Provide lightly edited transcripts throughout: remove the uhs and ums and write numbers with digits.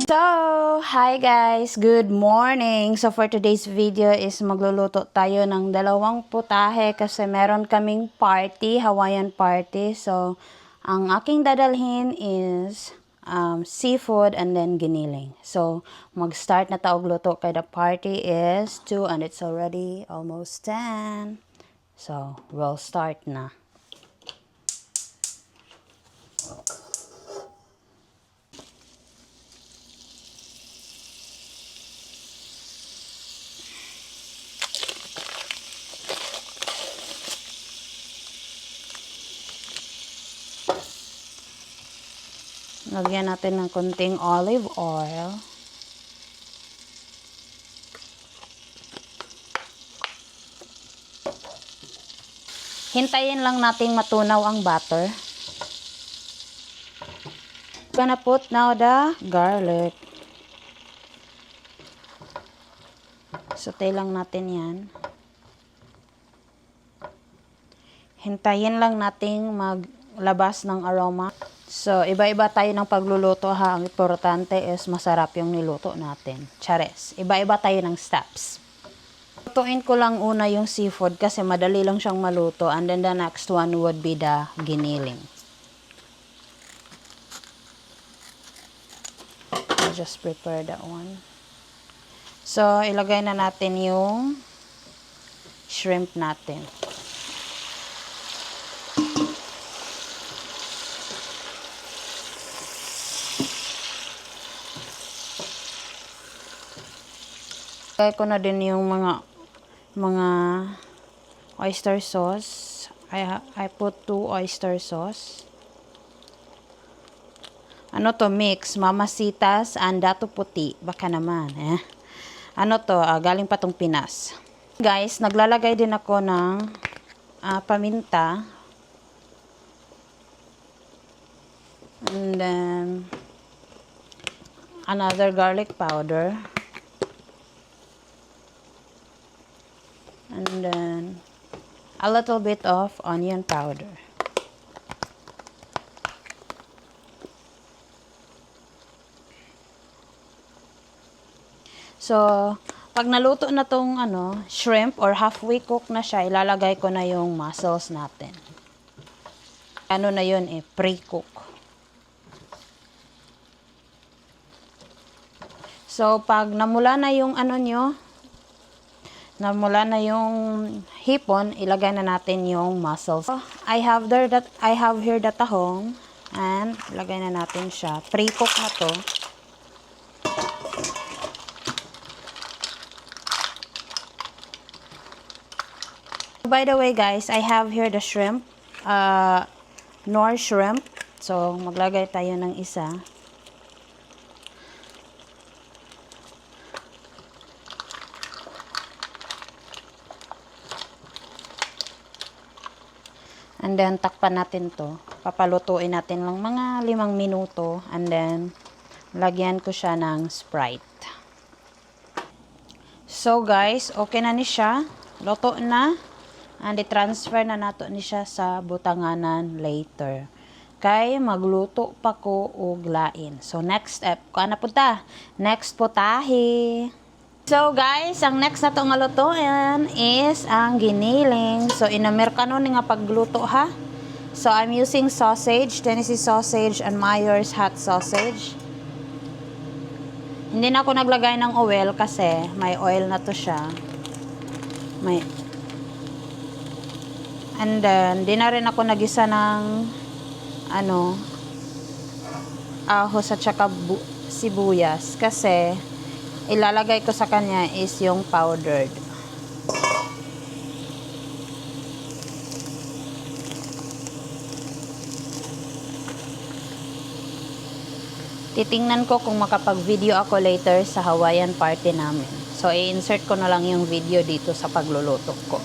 So, hi guys! Good morning! So, for today's video is magluluto tayo ng dalawang putahe kasi meron kaming party, Hawaiian party. So, ang aking dadalhin is seafood and then giniling. So, mag-start na taog luto kay the party is 2 and it's already almost 10. So, we'll start na. Lagyan natin ng konting olive oil. Hintayin lang nating matunaw ang butter. Gonna put now the garlic. Saute lang natin yan. Hintayin lang nating maglabas ng aroma. So, iba-iba tayo ng pagluluto ha. Ang importante is masarap yung niluto natin. Chares. Iba-iba tayo ng steps. Lutuin ko lang una yung seafood kasi madali lang siyang maluto. And then the next one would be the giniling. I'll just prepare that one. So, ilagay na natin yung shrimp natin. Ilagay ko na din yung mga oyster sauce. I put 2 oyster sauce. Ano to, mix, Mamasitas and Dato Puti. Baka naman, Ano to, galing pa tong Pinas. Guys, naglalagay din ako ng paminta. And then, another garlic powder. And then, a little bit of onion powder. So, pag naluto na tong shrimp or halfway cook na siya, ilalagay ko na yung mussels natin. Ano na yun pre-cook. So, pag namula na yung namula na yung hipon, ilagay na natin yung mussels. So, I have here the tahong and ilagay na natin siya. Pre-cook na to. By the way guys, I have here the shrimp, nor shrimp. So, maglagay tayo ng isa. And then, takpan natin to. Papalutuin natin lang mga 5 minuto. And then, lagyan ko siya ng Sprite. So, guys, okay na ni siya. Luto na. And i-transfer na nato ni siya sa butanganan later. Kay magluto pa ko og lain. So, next step. Kuha na punta. Next putahe. So guys, ang next na itong lutuin is ang giniling. So in-Amerikano ni nga pagluto ha. So I'm using sausage, Tennessee sausage and Myers hot sausage. Hindi na ako naglagay ng oil kasi may oil na to siya. And then, di na rin ako nagisa ng ahos at saka sibuyas kasi ilalagay ko sa kanya is yung powdered. Titingnan ko kung makapag-video ako later sa Hawaiian party namin. So, i-insert ko na lang yung video dito sa pagluluto ko.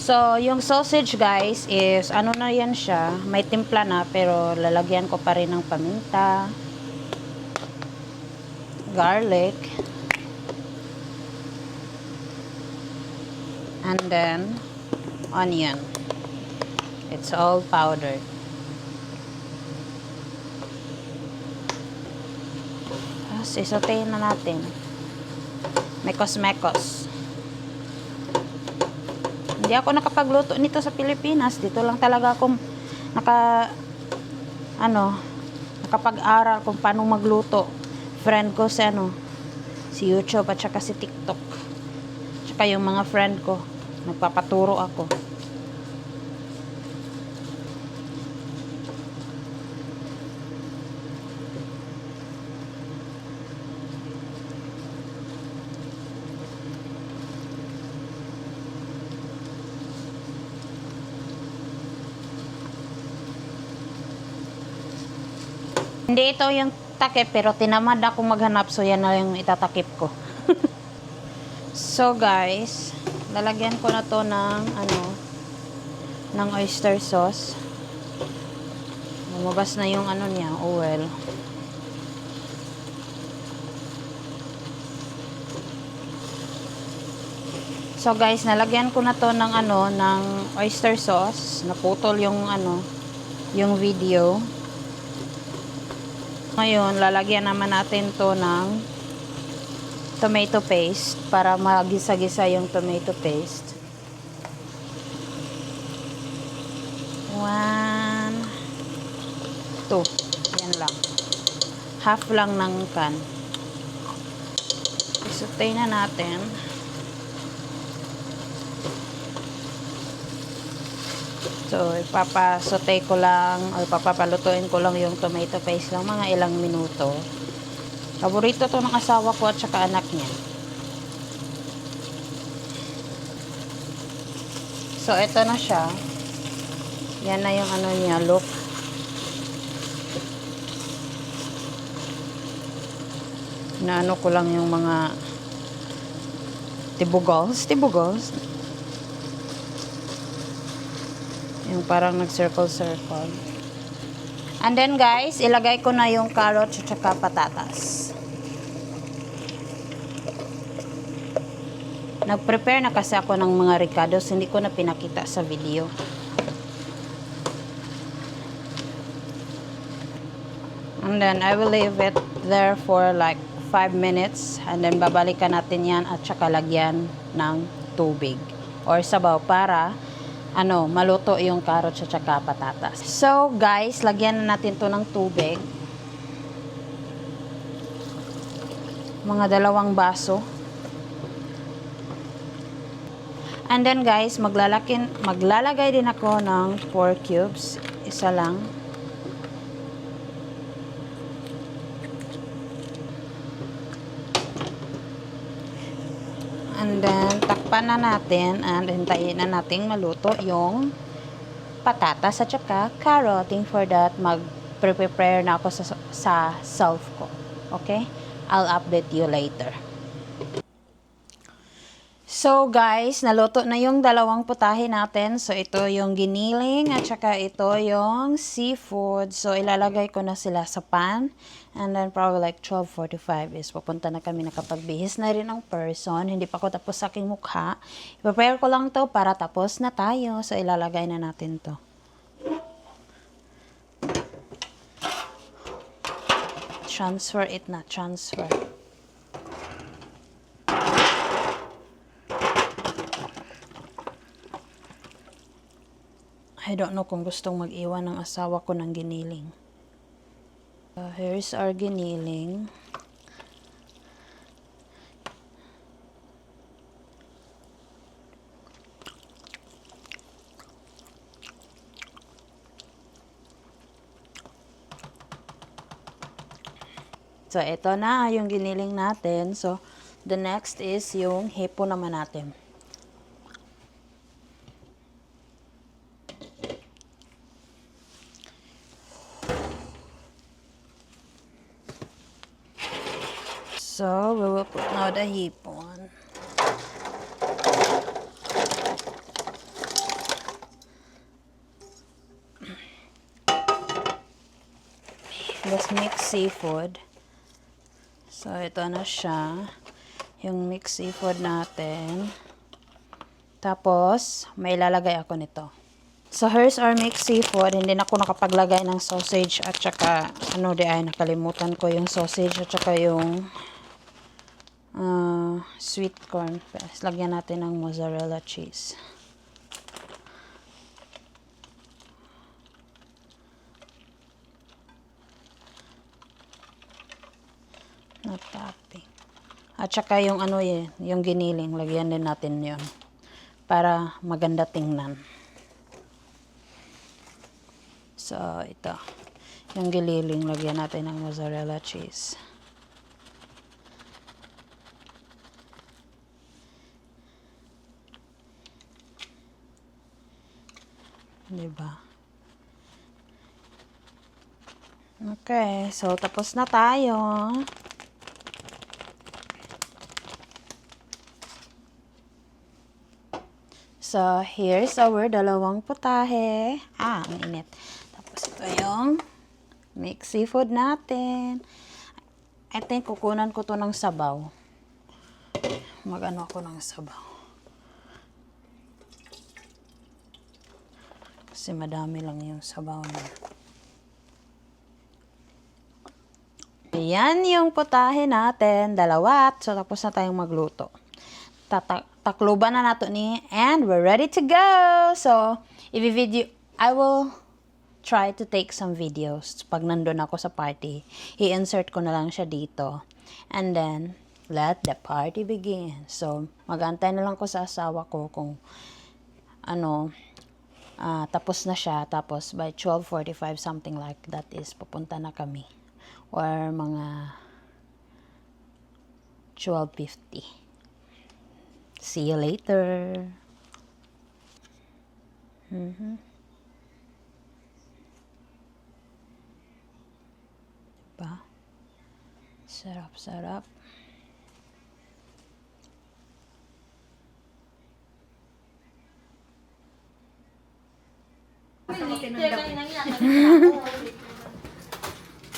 So, yung sausage guys is, na yan siya, may timpla na pero lalagyan ko pa rin ng paminta, garlic, and then onion. It's all powdered. Tapos, isotehin na natin. Mekos-mekos. Hindi ako nakapagluto nito sa Pilipinas. Dito lang talaga ako nakapag-aral kung paano magluto. Friend ko si YouTube at saka si TikTok. Tsaka yung mga friend ko. Nagpapaturo ako. Hindi ito yung takip, pero tinamad ako maghanap, so yan na yung itatakip ko. So guys, lalagyan ko na to ng oyster sauce. Lumabas na yung niya, oil. So guys, nalagyan ko na to ng oyster sauce. Naputol yung yung video. Ngayon, lalagyan naman natin to ng tomato paste para magisa-gisa yung tomato paste. 1, 2. Yan lang. Half lang ng can. Isutay na natin. So, ipapasotay ko lang o papalutuin ko lang yung tomato paste lang mga ilang minuto. Paborito to ng asawa ko at saka anak niya. So, ito na siya. Yan na yung niya, look. Naano ko lang yung mga tibugols. Yung parang nag-circle. And then guys, ilagay ko na yung carrot at saka patatas. Nag-prepare na kasi ako ng mga ricados, hindi ko na pinakita sa video. And then I will leave it there for like 5 minutes. And then babalikan natin yan at saka lagyan ng tubig or sabaw para maluto yung carrots at saka patatas. So, guys, lagyan na natin to ng tubig. Mga 2 baso. And then, guys, maglalagay din ako ng 4 cubes. Isa lang. And then, takpan na natin and hintayin na natin maluto yung patatas at saka carrot. For that, mag-prepare na ako sa self ko. Okay? I'll update you later. So, guys, naluto na yung 2 putahe natin. So, ito yung giniling at saka ito yung seafood. So, ilalagay ko na sila sa pan. And then, probably like 12:45 is pupunta na kami, nakapagbihis na rin ng person. Hindi pa ako tapos sa aking mukha. I-prepare ko lang to para tapos na tayo. So, ilalagay na natin to. Transfer it na. Transfer. I don't know kung gustong mag-iwan ng asawa ko ng giniling. Here's our giniling. So, ito na yung giniling natin. So, the next is yung hipo naman natin. So, we will put now the hipon. Let's mix seafood. So, ito na siya. Yung mix seafood natin. Tapos, may ilalagay ako nito. So, here's our mixed seafood. Hindi na ako nakapaglagay ng sausage at saka, nakalimutan ko yung sausage at saka yung sweet corn. Lagyan natin ng mozzarella cheese. Na topping. At saka yung yung giniling, lagyan din natin yon para maganda tingnan. So, ito. Yung giniling, lagyan natin ng mozzarella cheese. Diba? Okay, so tapos na tayo. So, here's our dalawang putahe. Ang init. Tapos ito yung mixed seafood natin. I think kukunan ko to ng sabaw. Mag-ano ako ng sabaw. Kasi madami lang yung sabaw na. Ayan yung putahe natin. Dalawa. So, tapos na tayong magluto. Takluban na nato ni. And we're ready to go. So, I will try to take some videos. Pag nandun ako sa party, i-insert ko na lang siya dito. And then, let the party begin. So, mag-antay na lang ko sa asawa ko kung tapos na siya. Tapos, by 12:45, something like that is, pupunta na kami. Or mga 12:50. See you later. Diba? Sarap.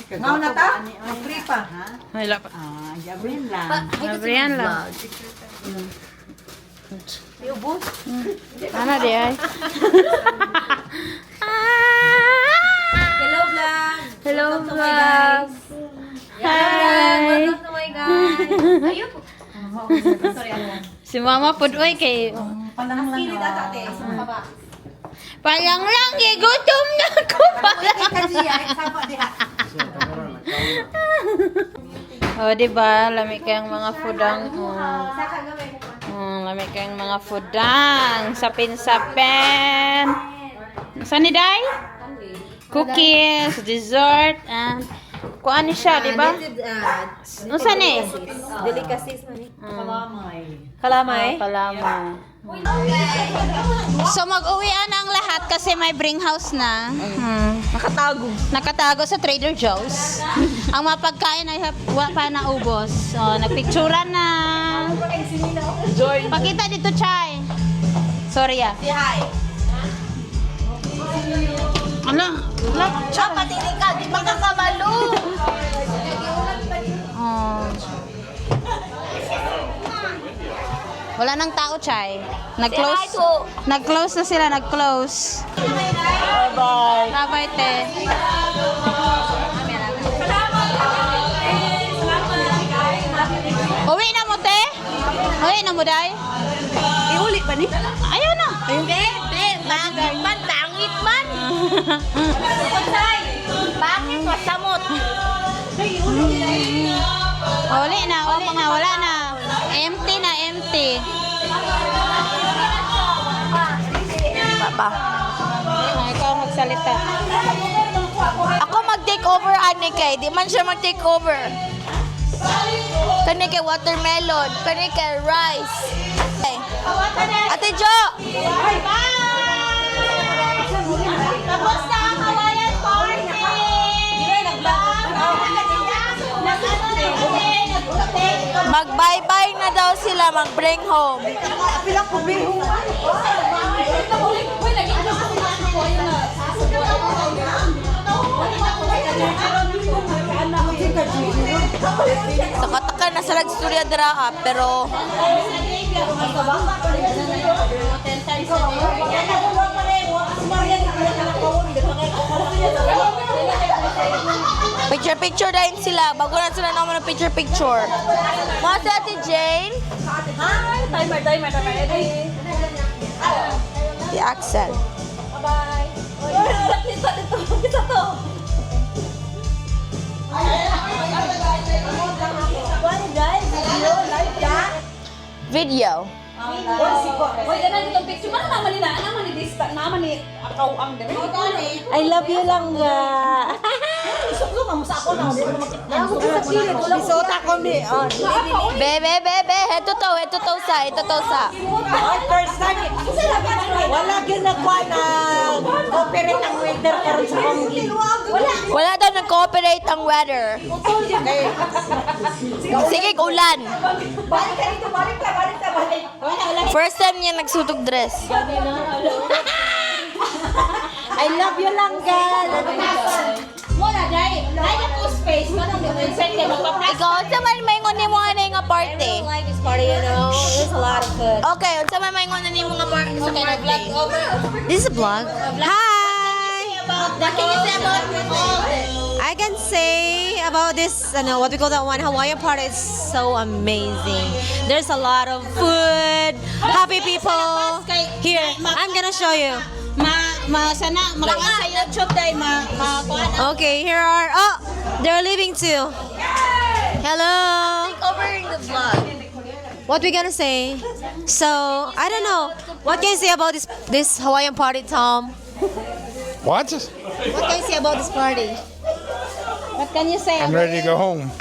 Ngaw na ta? Free pa, ha? Wala pa. Gabriel lang. Gabriel lang. Iubos? Ano di ay? Hello, vlog! Hello, Welcome to my guys! Hi! Welcome to my guys! Ayun po! Sorry, Si Mama Pudoy kay... Palang lang. Kilid ata, ate. Asa ka ba? Palang lang, gutom na ako. O, diba? Lami kayang mga fudang. Lami kayang mga fudang. Sapin-sapin. Saan ni Day? Cookies, dessert, and... Kuan ni siya, diba? Ano saan eh? Delicacies man eh. Kalamay. Kalamay? Kalamay. So, mag-uwian ang lahat kasi may bring house na. Nakatago. Nakatago sa Trader Joe's. Ang mga pagkain ay wala pa naubos. So, nagpicturan na. Pakita dito, Chay. Sorry ah. Say hi. Ano? Siya, patinig ka. Di ba kakabalo? Oh. Wala nang tao, Chay. Nag-close. Nag-close na sila, nag-close. Bye-bye. Bye-bye, te. Uwi na mo, te? Uwi na mo, Day? Iulit ba ni? Ayaw na. Hindi. Bakit man? Tangit man. Bakit masamot? Uli na, wala na. Empty na, empty. Papa. Ikaw magsalita. Ako mag-take over, Anika. Di man siya mag-take over. Kani kay watermelon. Kani kay rice. Ate Jo! Tapos na ang Hawaiian party! Mag-bye-bye na daw sila, mag-bring home. Pilang ko bring home. Taka-taka na sa lagsturya dira pero Picture dahil sila. Bago na sila naman ng picture. Mga si Ate Jane. Hi! Timer. Si Axel. Bye-bye. Dito. Isa to. Ano guys? Video? Live ka? Video. Hoy, ganun itong picture. Ano naman nila? Ano naman ni Dista? Naman ni Akaw ang dami. I love you lang nga. Isuklo ka mo sa ako na. Isuot ako ni. Bebe. Heto to sa. First time. Wala ginagawa na operate ang welder karon sa Kongi. Wala daw nag-cooperate ang weather. Sige, ulan. Balik ka. First time niya nagsutog dress. I love you lang gal. Wala, dahil ako space. Manong din, send ka Ikaw, unsa man maingon ni mo nga party? like this party, you know. There's a lot of food. Okay, unsa man maingon ni mo nga party sa party? This is a vlog. Hi! What can you say about I can say about this, what we call that one, Hawaiian party is so amazing. There's a lot of food, happy people. Here, I'm gonna show you. Okay, here are, they're leaving too. Hello. covering the vlog? What we gonna say? So, I don't know. What can you say about this Hawaiian party, Tom? What? What can you say about this party? What can you say? I'm ready to go home.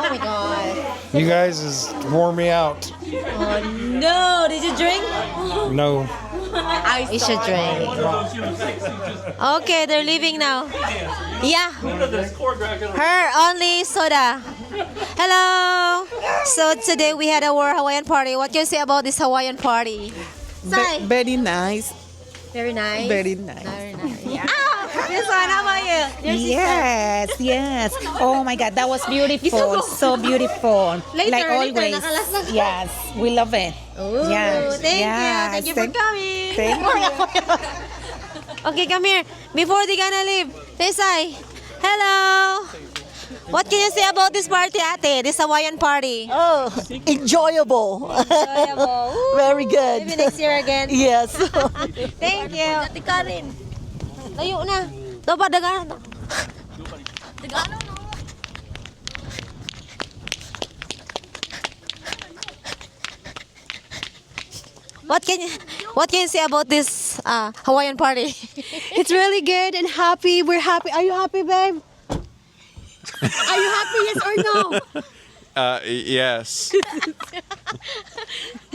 Oh my god. You guys has worn me out. No, did you drink? No. You should drink. Okay, they're leaving now. Yeah. Her only soda. Hello. So today we had our Hawaiian party. What can you say about this Hawaiian party? Sai. Very nice. Very nice. Very nice. Very nice. Yeah. This one, how about you? Yes. Oh my God, that was beautiful. So beautiful. Later, like later, always. nakalasag. Yes, we love it. Ooh, Yes, thank you. yes, Thank you for coming. Thank you. Okay, come here. Before they gonna leave, Tesay. Hello. What can you say about this party, ate? This Hawaiian party? Oh, enjoyable. Very good. Maybe next year again. Yes. Thank you. Ate Karen. Layo na. Dapat dagan. What can you say about this Hawaiian party? It's really good and happy. We're happy. Are you happy, babe? Are you happy, yes or no? Yes.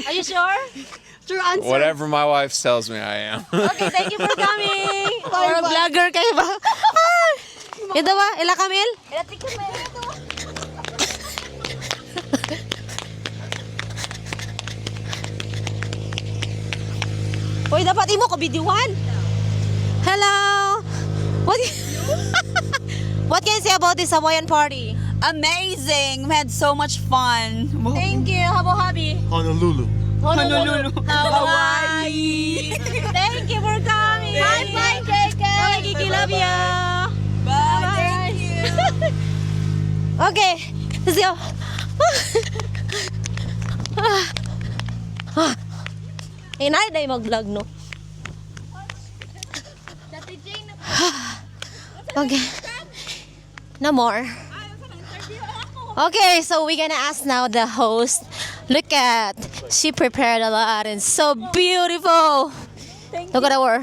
Are you sure? True answer. Whatever my wife tells me I am. Okay, thank you for coming. Or vlogger kayo ba? Ah! Ito ba? Ila Camille? Uy, dapat imo ko videoan. Hello. What can you say about this Hawaiian party? Amazing! We had so much fun. Thank you. How about hubby? Honolulu. Honolulu. Hawaii. Thank you for coming. Bye, KK. Bye, Kiki. Love you. Bye. Thank you. Okay. Let's go. Inay, day mag-vlog, no? Okay. No more. Okay, so we're gonna ask now the host. Look at, she prepared a lot and so beautiful. Look at her.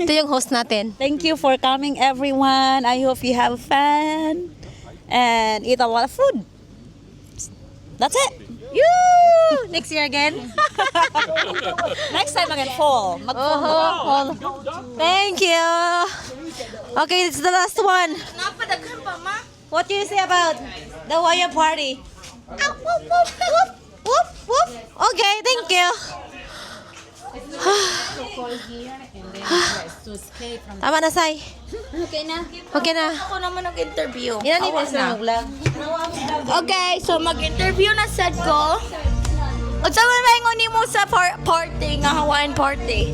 Ito yung host natin. Thank you for coming, everyone. I hope you have fun and eat a lot of food. That's it. Yoo! Next year again. Next time again, fall. Oh, thank you. Okay, it's the last one. What can you say about the Hawaiian party? Ah, whoop, whoop, whoop, whoop, whoop. Okay, thank you. Tama na, Sai. Okay na. Okay na. Ako naman nag-interview. Ilan ni Miss na vlog? Okay, so mag-interview na sad ko. Unsa man maingon nimo sa party nga Hawaiian party?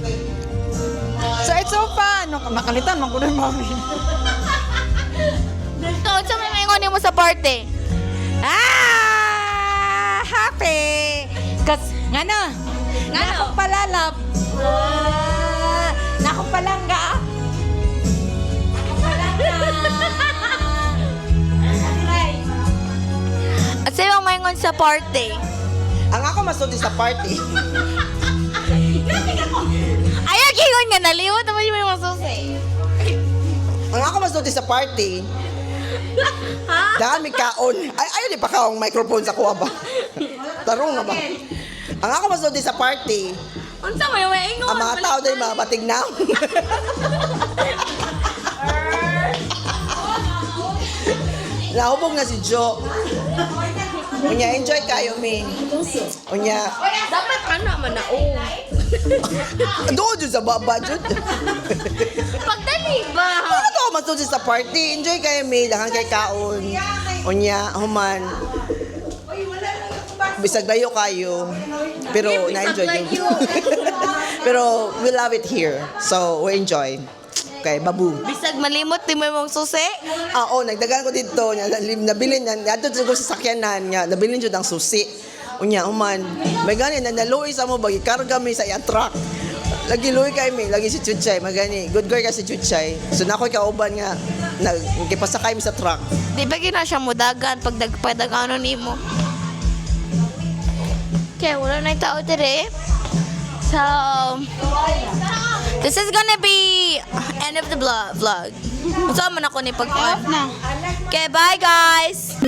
So it's so fun. No, makalitan man ko na mami. So, sa may maingon mo sa party? Happy! Kas, nga na akong palalap. Na akong palangga. At sa'yo maingon sa party? Ang ako masulti sa party. Ayaw, gingon nga, naliwat naman yung may masusi. Ang ako masulti sa party. Dami kaon. Ay, ayaw di pa ka ang microphone sa kuha ba? Tarong na ba? Ang ako masulti sa party. Unsa may maingon? Ang mga tao dahil mga batig na. Nahubog na si Jo. Unya, enjoy kayo, mi. Unya, Dapat ka naman na, doon dyan sa baba, dyan. Pagdali ba? Ano to, masulti sa party? Enjoy kayo, mi. Dahan kay kaon. Unya, human. Bisag layo kayo. Pero na-enjoy nyo. Pero we love it here. So, we enjoy. Okay, babu. Bisag malimot, di mo mong susi? Oo, nagdagan ko dito. Nabilin niya. Ato ko sa sakyanan niya. Nabilin dyan ang susi. Unya, human. May ganin, naluoy sa mo. Bagi karga mi sa iyang truck. Lagi luoy kay mi. Lagi si Chuchay. Magani. Good girl ka si Chuchay. So, nakoy kauban nga. Nagkipasakay mi sa truck. Di ba gina siya mudagan pag nagpadagano ni mo? Okay, wala na yung tao dire. So, this is gonna be end of the vlog. Saan man ako ni pag-on? Okay, bye guys!